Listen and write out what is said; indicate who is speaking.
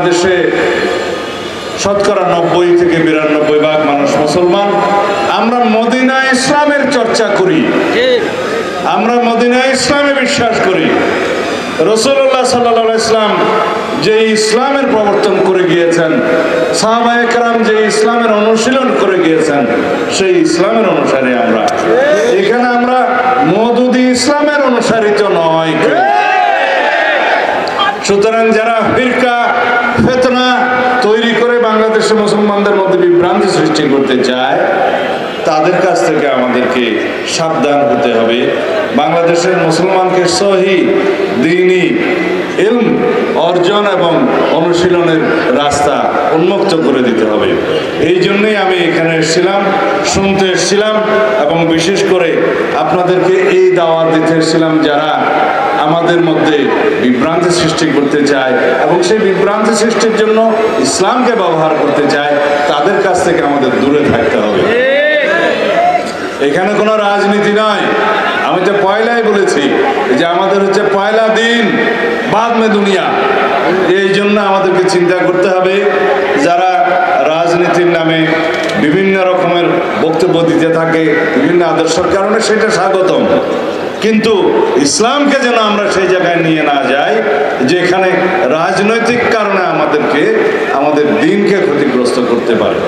Speaker 1: বাংলাদেশে শতকরা 90 থেকে 92 ভাগ মানুষ মুসলমান। আমরা মদিনা ইসলামের চর্চা করি, আমরা মদিনা ইসলামে বিশ্বাস করি। রাসূলুল্লাহ সাল্লাল্লাহু আলাইহি ওয়াসাল্লাম যে ইসলামের প্রবর্তন করে গিয়েছেন, সাহাবায়ে কেরাম যে ইসলামের অনুশীলন করে গিয়েছেন, সেই ইসলামের অনুসারী আমরা। এখানে আমরা মওদুদি ইসলামের অনুসারিত নয়। সুতরাং যারা ফিরকা ফিতনা তৈরি করে বাংলাদেশে মুসলমানদের মধ্যে বিভ্রান্তি সৃষ্টি করতে চায়, তাদের কাছ থেকে আমাদেরকে সাবধান হতে হবে। বাংলাদেশের মুসলমানকে সহি দ্বীনি ইলম অর্জন এবং অনুশীলনের রাস্তা উন্মুক্ত করে দিতে হবে। এই জন্যই আমি এখানে এসেছিলাম, শুনতে এসেছিলাম এবং বিশেষ করে আপনাদেরকে এই দাওয়াত দিতে এসেছিলাম যারা আমাদের মধ্যে বিভ্রান্তি সৃষ্টি করতে চায় এবং সেই বিভ্রান্তি সৃষ্টির জন্য ইসলামকে ব্যবহার করতে চায়, তাদের কাছ থেকে আমাদের দূরে থাকতে হবে। এখানে কোনো রাজনীতি নয়। আমি তো পয়লাই বলেছি যে আমাদের হচ্ছে পয়লা দিন বাদ মে দুনিয়া। এই জন্য আমাদেরকে চিন্তা করতে হবে যারা রাজনীতির নামে বিভিন্ন রকমের বক্তব্য দিতে থাকে বিভিন্ন আদর্শের কারণে, সেটা স্বাগতম, কিন্তু ইসলামকে যেন আমরা সেই জায়গায় নিয়ে না যাই যেখানে রাজনৈতিক কারণে আমাদেরকে আমাদের দ্বীনকে ক্ষতিগ্রস্ত করতে পারে।